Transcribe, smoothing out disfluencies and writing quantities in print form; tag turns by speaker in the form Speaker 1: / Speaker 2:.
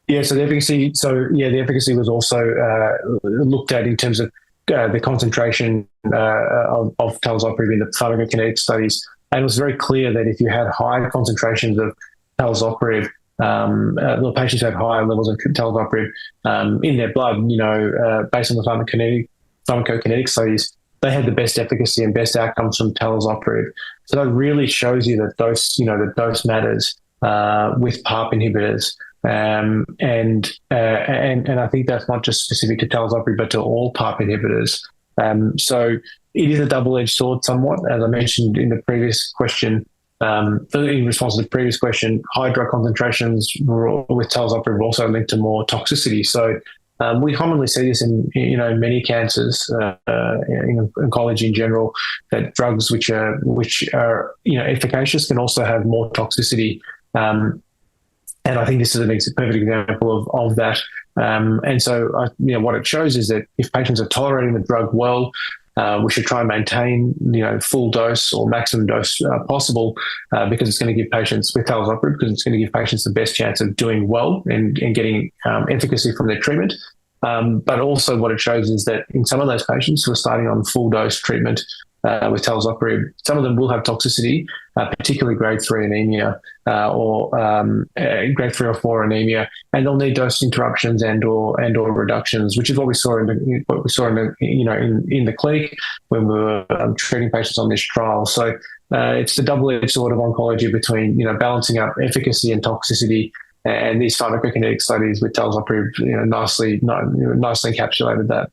Speaker 1: Yeah, so the efficacy was also looked at in terms of the concentration of Talazoparib in the pharmacokinetic studies, and it was very clear that if you had high concentrations of Talazoparib, the patients who had higher levels of Talazoparib in their blood, based on the pharmacokinetic studies, they had the best efficacy and best outcomes from Talazoparib. So that really shows you that the dose matters with PARP inhibitors. And I think that's not just specific to Talazoparib, but to all PARP inhibitors. So it is a double-edged sword somewhat, as I mentioned in the previous question. In response to the previous question, high drug concentrations with Talazoparib also linked to more toxicity. So we commonly see this in many cancers, in oncology in general, that drugs which are efficacious can also have more toxicity. And I think this is a perfect example of that. And so, what it shows is that if patients are tolerating the drug well, we should try and maintain, full dose or maximum dose possible, because it's going to give patients with Talazoparib, because it's going to give patients the best chance of doing well and getting efficacy from their treatment. But also what it shows is that in some of those patients who are starting on full dose treatment with Talazoparib, some of them will have toxicity, particularly grade 3 anemia or grade 3 or 4 anemia, and they'll need dose interruptions and/or reductions, which is what we saw in the clinic when we were treating patients on this trial. So it's the double-edged sword of oncology between balancing up efficacy and toxicity, and these pharmacokinetic studies with Talazoparib nicely encapsulated that.